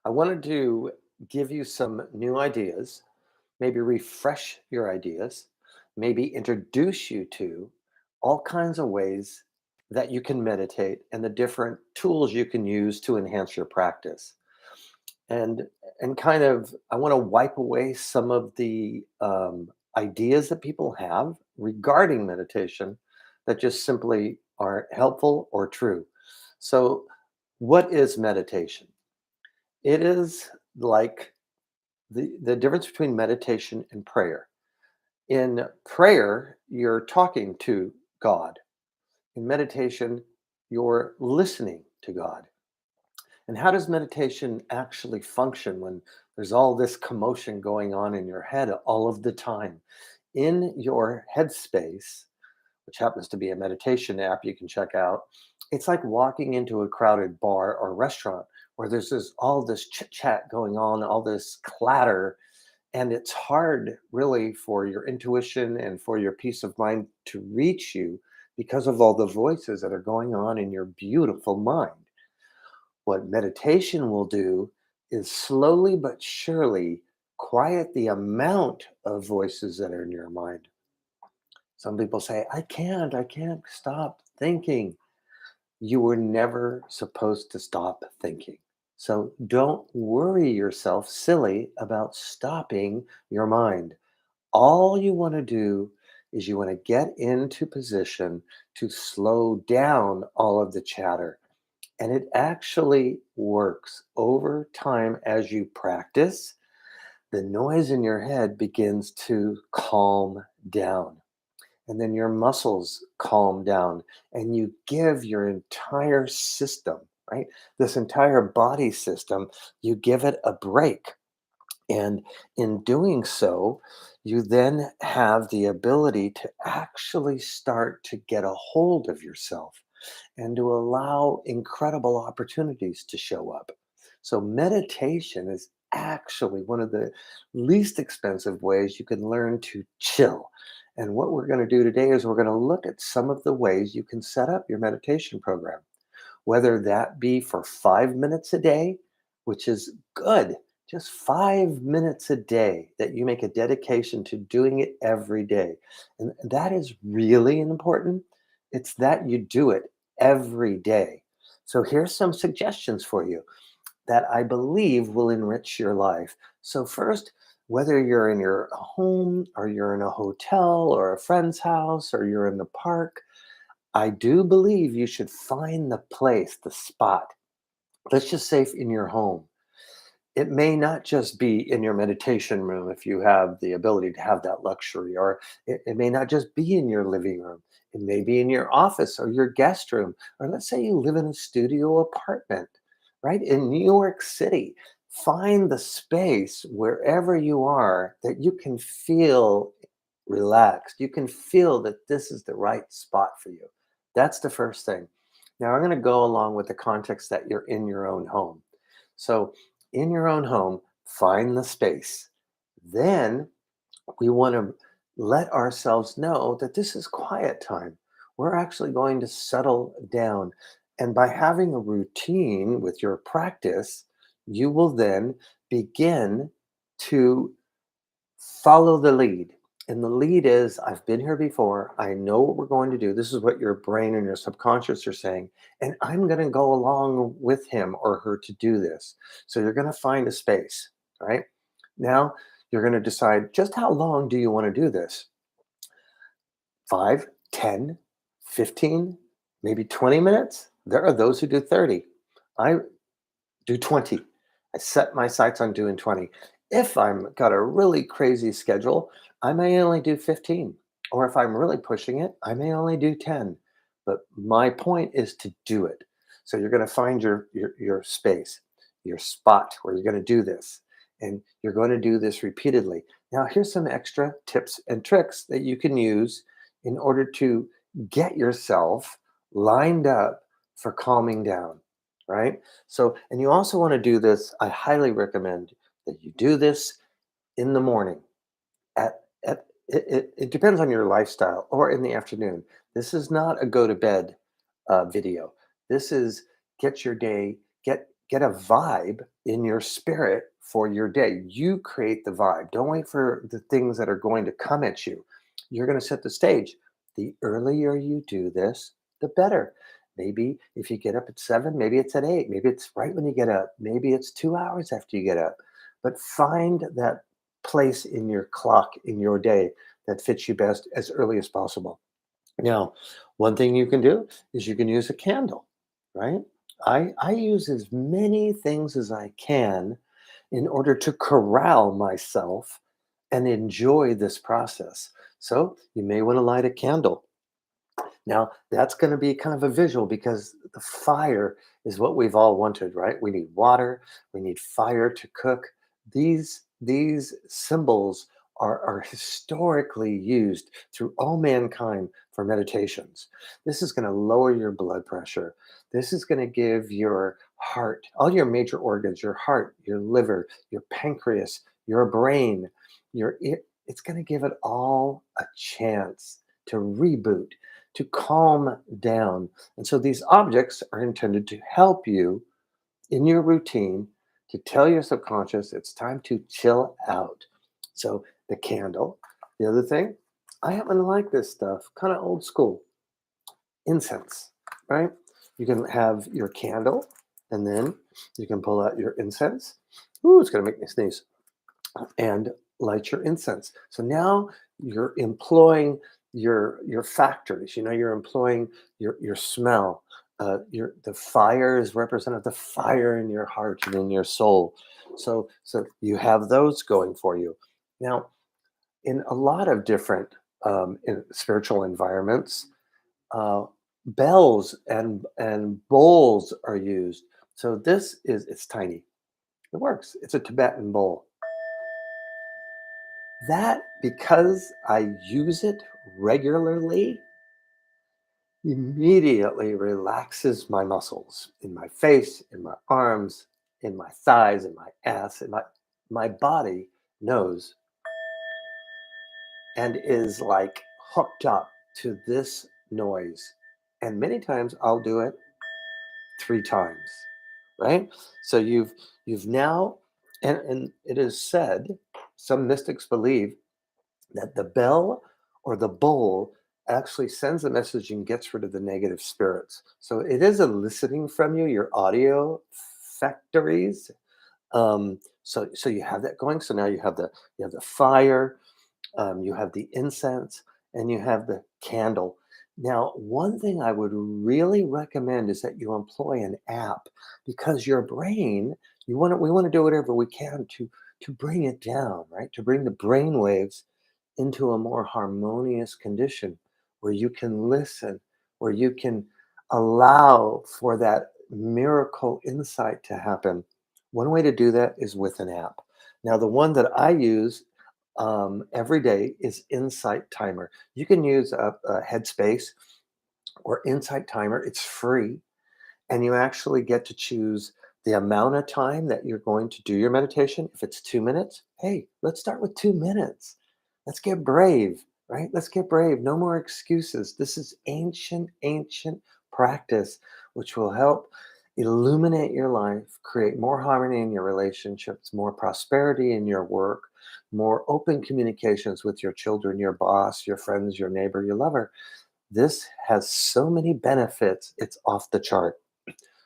I wanted to give you some new ideas, maybe refresh your ideas, maybe introduce you to all kinds of ways that you can meditate and the different tools you can use to enhance your practice. And and kind of I want to wipe away some of the ideas that people have regarding meditation that just simply aren't helpful or true. So, what is meditation? It is like the difference between meditation and prayer. In prayer, you're talking to God. In meditation, you're listening to God. And how does meditation actually function when there's all this commotion going on in your head all of the time? In your headspace, which happens to be a meditation app you can check out, it's like walking into a crowded bar or restaurant where there's all this chit chat going on, all this clatter, and it's hard really for your intuition and for your peace of mind to reach you because of all the voices that are going on in your beautiful mind. What meditation will do is slowly but surely quiet the amount of voices that are in your mind. Some people say, I can't stop thinking. You were never supposed to stop thinking. So don't worry yourself silly about stopping your mind. All you want to do is you want to get into position to slow down all of the chatter. And it actually works over time as you practice. The noise in your head begins to calm down, and then your muscles calm down, and you give your entire system, right? This entire body system, you give it a break. And in doing so, you then have the ability to actually start to get a hold of yourself and to allow incredible opportunities to show up. So, meditation is actually one of the least expensive ways you can learn to chill. And what we're going to do today is we're going to look at some of the ways you can set up your meditation program, whether that be for 5 minutes a day, which is good, just 5 minutes a day that you make a dedication to doing it every day. And that is really important. It's that you do it every day. So here's some suggestions for you that I believe will enrich your life. So, first, whether you're in your home or you're in a hotel or a friend's house or you're in the park, I do believe you should find the place, the spot. Let's just say in your home. It may not just be in your meditation room if you have the ability to have that luxury, or it may not just be in your living room. It may be in your office or your guest room, or let's say you live in a studio apartment, right? In New York City, find the space wherever you are that you can feel relaxed. You can feel that this is the right spot for you. That's the first thing. Now, I'm going to go along with the context that you're in your own home. So, in your own home, find the space. Then we want to let ourselves know that this is quiet time. We're actually going to settle down. And by having a routine with your practice, you will then begin to follow the lead. And the lead is I've been here before. I know what we're going to do. This is what your brain and your subconscious are saying. And I'm going to go along with him or her to do this. So you're going to find a space, right? Now you're going to decide just how long do you want to do this? 5, 10, 15, maybe 20 minutes? There are those who do 30. I do 20. I set my sights on doing 20. If I'm got a really crazy schedule, I may only do 15. Or if I'm really pushing it, I may only do 10. But my point is to do it. So you're going to find your space, your spot where you're going to do this. And you're going to do this repeatedly. Now, here's some extra tips and tricks that you can use in order to get yourself lined up for calming down, right? So, and you also want to do this. I highly recommend that you do this in the morning. It depends on your lifestyle, or in the afternoon. This is not a go to bed video. This is get your day, get a vibe in your spirit for your day. You create the vibe. Don't wait for the things that are going to come at you. You're going to set the stage. The earlier you do this, the better. Maybe if you get up at 7, maybe it's at 8, maybe it's right when you get up, maybe it's 2 hours after you get up. But find that place in your clock in your day that fits you best as early as possible. Now, one thing you can do is you can use a candle, right? I use as many things as I can in order to corral myself and enjoy this process. So you may want to light a candle. Now, that's going to be kind of a visual because the fire is what we've all wanted, right? We need water, we need fire to cook. These symbols are historically used through all mankind for meditations. This is going to lower your blood pressure. This is going to give your heart, all your major organs, your heart, your liver, your pancreas, your brain, it's going to give it all a chance to reboot, to calm down. And so these objects are intended to help you in your routine to tell your subconscious it's time to chill out. So the candle. The other thing, I happen to like this stuff, kind of old school incense, right? You can have your candle and then you can pull out your incense. Ooh, it's going to make me sneeze. And light your incense. So now you're employing your factors. You're employing your smell. Your the fire is represented the fire in your heart and in your soul. So you have those going for you. Now, in a lot of different in spiritual environments, uh, bells and bowls are used. So it's tiny. It works. It's a Tibetan bowl. That, because I use it regularly, immediately relaxes my muscles in my face, in my arms, in my thighs, in my ass, in my body knows and is like hooked up to this noise. And many times I'll do it 3 times, right? So you've now and it is said, some mystics believe that the bell or the bowl actually sends a message and gets rid of the negative spirits. So it is eliciting from you your audio factories. So you have that going. So now you have the fire, you have the incense, and you have the candle. Now, one thing I would really recommend is that you employ an app because your brain, we want to do whatever we can to bring it down, right? To bring the brain waves into a more harmonious condition where you can listen, where you can allow for that miracle insight to happen. One way to do that is with an app. Now, the one that I use every day is Insight Timer. You can use a Headspace or Insight Timer. It's free, and you actually get to choose the amount of time that you're going to do your meditation. If it's 2 minutes, hey, let's start with 2 minutes. Let's get brave, right? Let's get brave. No more excuses. This is ancient practice, which will help illuminate your life, create more harmony in your relationships, more prosperity in your work, more open communications with your children, your boss, your friends, your neighbor, your lover. This has so many benefits, it's off the chart.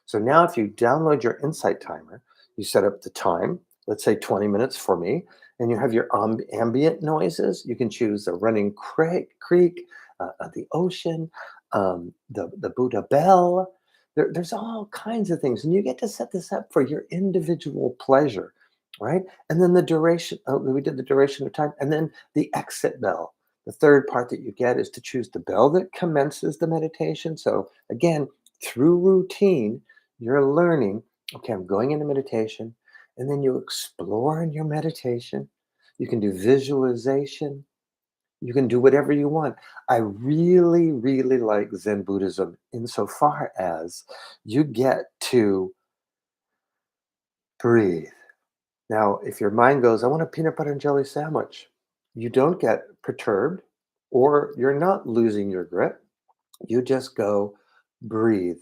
So now, if you download your Insight Timer, you set up the time, let's say 20 minutes for me, and you have your ambient noises. You can choose the running creek, the ocean, the Buddha bell. There's all kinds of things, and you get to set this up for your individual pleasure, right? And then the duration, we did the duration of time, and then the exit bell. The third part that you get is to choose the bell that commences the meditation. So again, through routine, you're learning, okay, I'm going into meditation, and then you explore in your meditation. You can do visualization. You can do whatever you want. I really like Zen Buddhism insofar as you get to breathe. Now, if your mind goes, I want a peanut butter and jelly sandwich, you don't get perturbed or you're not losing your grip. You just go breathe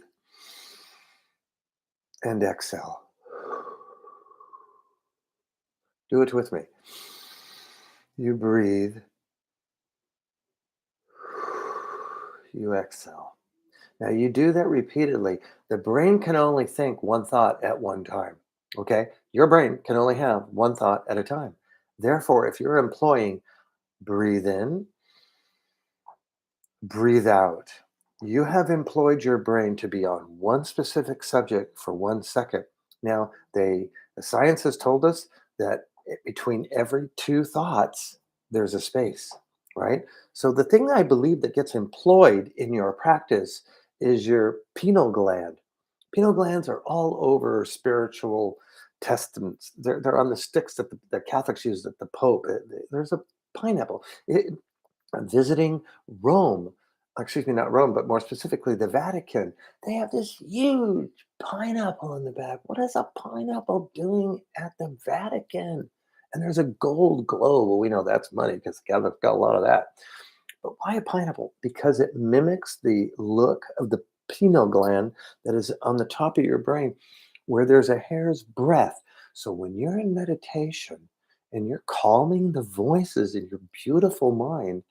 and exhale. Do it with me. You breathe, you exhale. Now, you do that repeatedly. The brain can only think one thought at one time. Okay. Your brain can only have one thought at a time. Therefore, if you're employing breathe in, breathe out, you have employed your brain to be on one specific subject for 1 second. Now, the science has told us that between every two thoughts, there's a space, right? So the thing I believe that gets employed in your practice is your pineal gland. Pineal glands are all over spiritual testaments. They're on the sticks that the Catholics use, that the Pope. There's a pineapple. Visiting Rome, excuse me, not Rome, but more specifically the Vatican, they have this huge pineapple in the back. What is a pineapple doing at the Vatican? And there's a gold globe. Well, we know that's money because the Catholics got a lot of that. But why a pineapple? Because it mimics the look of the pineal gland that is on the top of your brain, where there's a hair's breadth. So when you're in meditation and you're calming the voices in your beautiful mind,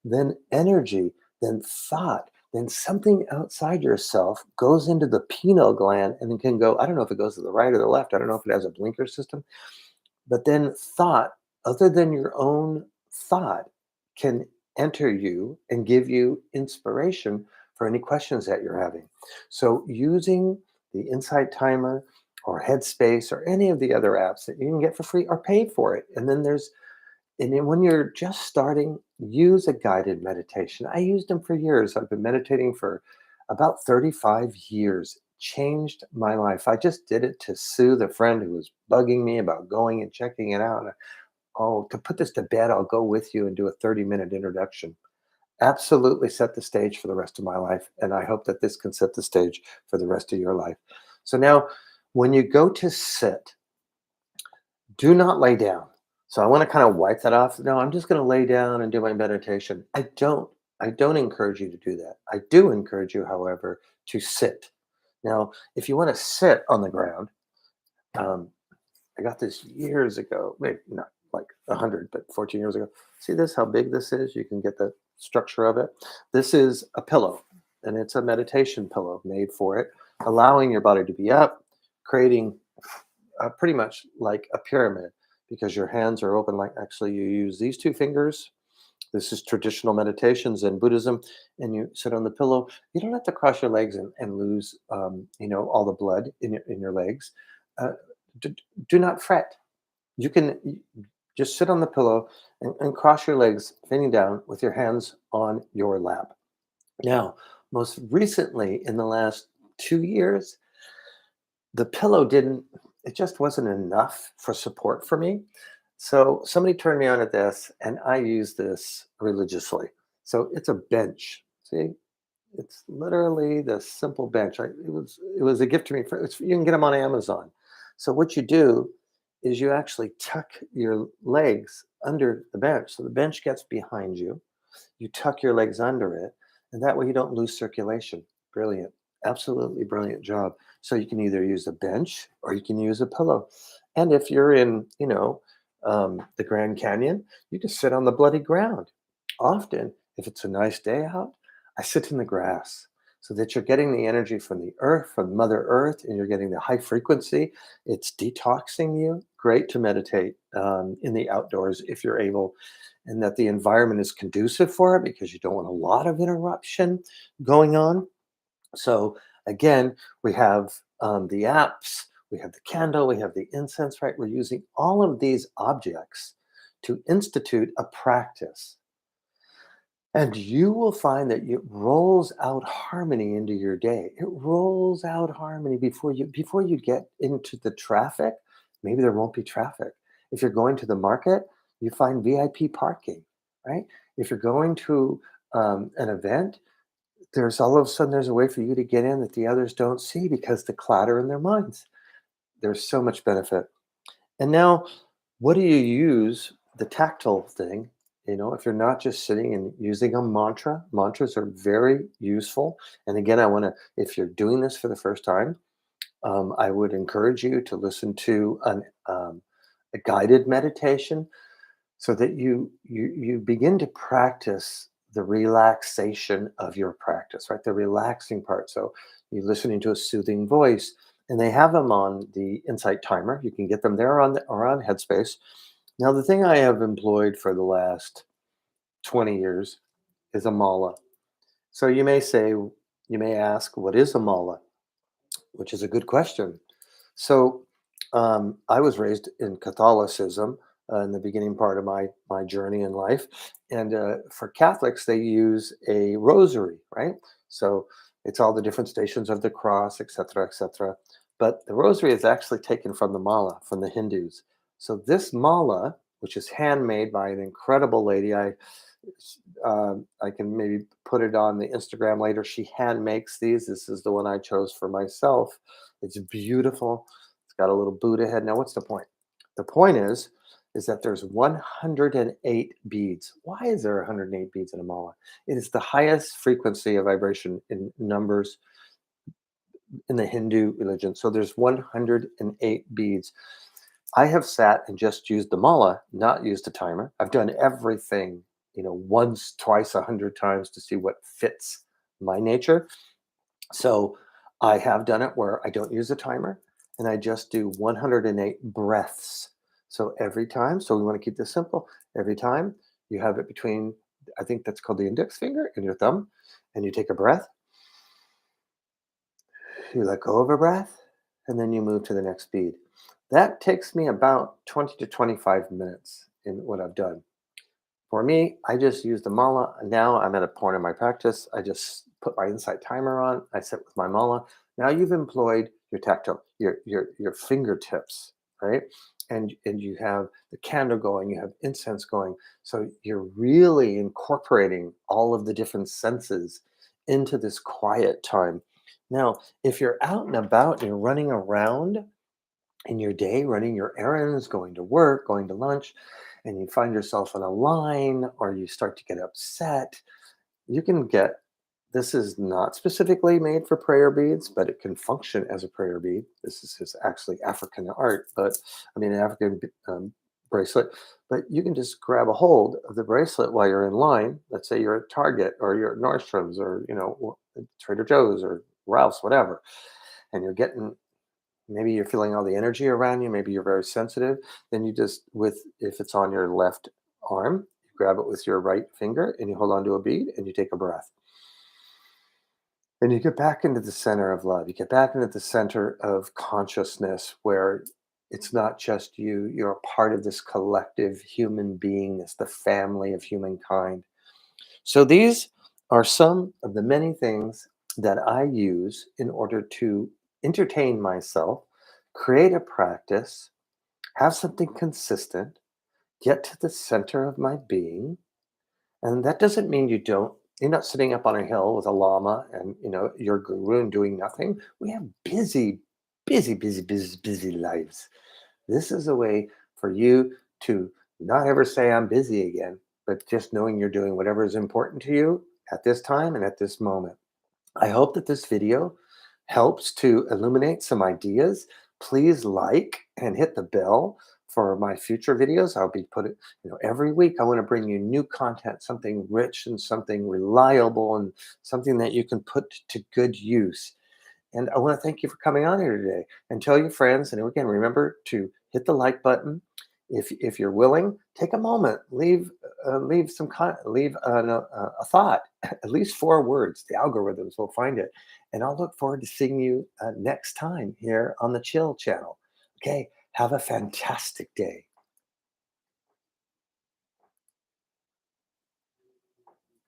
then energy, then thought, then something outside yourself goes into the pineal gland and it can go, I don't know if it goes to the right or the left. I don't know if it has a blinker system, but then thought, other than your own thought, can enter you and give you inspiration for any questions that you're having. So using the Insight Timer or Headspace or any of the other apps that you can get for free or pay for it. And then when you're just starting, use a guided meditation. I used them for years. I've been meditating for about 35 years. Changed my life. I just did it to soothe a friend who was bugging me about going and checking it out. Oh, to put this to bed, I'll go with you and do a 30-minute introduction. Absolutely set the stage for the rest of my life. And I hope that this can set the stage for the rest of your life. So now, when you go to sit, do not lay down. So I want to kind of wipe that off. No, I'm just going to lay down and do my meditation. I don't encourage you to do that. I do encourage you, however, to sit. Now, if you want to sit on the ground, um, I got this years ago, maybe not like 100, but 14 years ago. See this, how big this is? You can get the structure of it. This is a pillow, and it's a meditation pillow made for it, allowing your body to be up, creating pretty much like a pyramid because your hands are open. Like actually, you use these two fingers. This is traditional meditations in Buddhism, and you sit on the pillow. You don't have to cross your legs and lose, all the blood in your legs. Uh, do not fret. You can just sit on the pillow and cross your legs, bending down with your hands on your lap. Now, most recently, in the last 2 years, the pillow didn't, it just wasn't enough for support for me. So somebody turned me on to this, and I use this religiously. So it's a bench. See, it's literally the simple bench. It was a gift to me. You can get them on Amazon. So what you do is you actually tuck your legs under the bench. So the bench gets behind you. You tuck your legs under it, and that way you don't lose circulation. Brilliant. Absolutely brilliant job. So you can either use a bench or you can use a pillow. And if you're in, the Grand Canyon, you just sit on the bloody ground. Often, if it's a nice day out, I sit in the grass so that you're getting the energy from the earth, from Mother Earth, and you're getting the high frequency. It's detoxing you. Great to meditate in the outdoors if you're able, and that the environment is conducive for it because you don't want a lot of interruption going on. So again, we have the apps, we have the candle, we have the incense, right? We're using all of these objects to institute a practice. And you will find that it rolls out harmony into your day. It rolls out harmony before you get into the traffic. Maybe there won't be traffic. If you're going to the market, you find VIP parking, right? If you're going to an event, there's all of a sudden there's a way for you to get in that the others don't see because the clutter in their minds. There's so much benefit. And now, what do you use the tactile thing? If you're not just sitting and using a mantra, mantras are very useful. And again, if you're doing this for the first time, I would encourage you to listen to a guided meditation, so that you begin to practice the relaxation of your practice, right? The relaxing part. So you're listening to a soothing voice, and they have them on the Insight Timer. You can get them there on or on Headspace. Now, the thing I have employed for the last 20 years is a mala. So you may ask, what is a mala? Which is a good question. So, I was raised in Catholicism in the beginning part of my journey in life, and for Catholics, they use a rosary, right? So it's all the different stations of the cross, etc., etc. But the rosary is actually taken from the mala, from the Hindus. So this mala, which is handmade by an incredible lady, I can maybe put it on the Instagram later. She hand makes these. This is the one I chose for myself. It's beautiful. It's got a little Buddha head. Now, what's the point? The point is that there's 108 beads. Why is there 108 beads in a mala? It is the highest frequency of vibration in numbers in the Hindu religion. So there's 108 beads. I have sat and just used the mala, not used a timer. I've done everything, once, twice, 100 times to see what fits my nature. So I have done it where I don't use a timer and I just do 108 breaths. So every time, so we want to keep this simple. Every time you have it between, I think that's called the index finger and your thumb, and you take a breath, you let go of a breath, and then you move to the next beat. That takes me about 20 to 25 minutes in what I've done. For me, I just use the mala. Now I'm at a point in my practice. I just put my Insight Timer on. I sit with my mala. Now you've employed your tactile, your fingertips, right? And you have the candle going, you have incense going. So you're really incorporating all of the different senses into this quiet time. Now, if you're out and about and you're running around in your day, running your errands, going to work, going to lunch, and you find yourself in a line or you start to get upset, you can get this is not specifically made for prayer beads, but it can function as a prayer bead. This is actually African art, but I mean, African bracelet. But you can just grab a hold of the bracelet while you're in line. Let's say you're at Target or you're at Nordstrom's or, Trader Joe's or Ralph's, whatever. And you're getting maybe you're feeling all the energy around you, maybe you're very sensitive, then you just with if it's on your left arm, you grab it with your right finger and you hold on to a bead and you take a breath. And you get back into the center of love. You get back into the center of consciousness where it's not just you, you're a part of this collective human being, it's the family of humankind. So these are some of the many things that I use in order to entertain myself, create a practice, have something consistent, get to the center of my being. And that doesn't mean you're not sitting up on a hill with a llama and, your guru and doing nothing. We have busy, busy, busy, busy, busy lives. This is a way for you to not ever say I'm busy again, but just knowing you're doing whatever is important to you at this time and at this moment. I hope that this video helps to illuminate some ideas. Please like and hit the bell for my future videos. I'll be putting, every week I want to bring you new content, something rich and something reliable and something that you can put to good use. And I want to thank you for coming on here today and tell your friends. And again, remember to hit the like button. If you're willing, take a moment, leave a thought, at least 4 words. The algorithms will find it, and I'll look forward to seeing you next time here on the Chill Channel. Okay, have a fantastic day.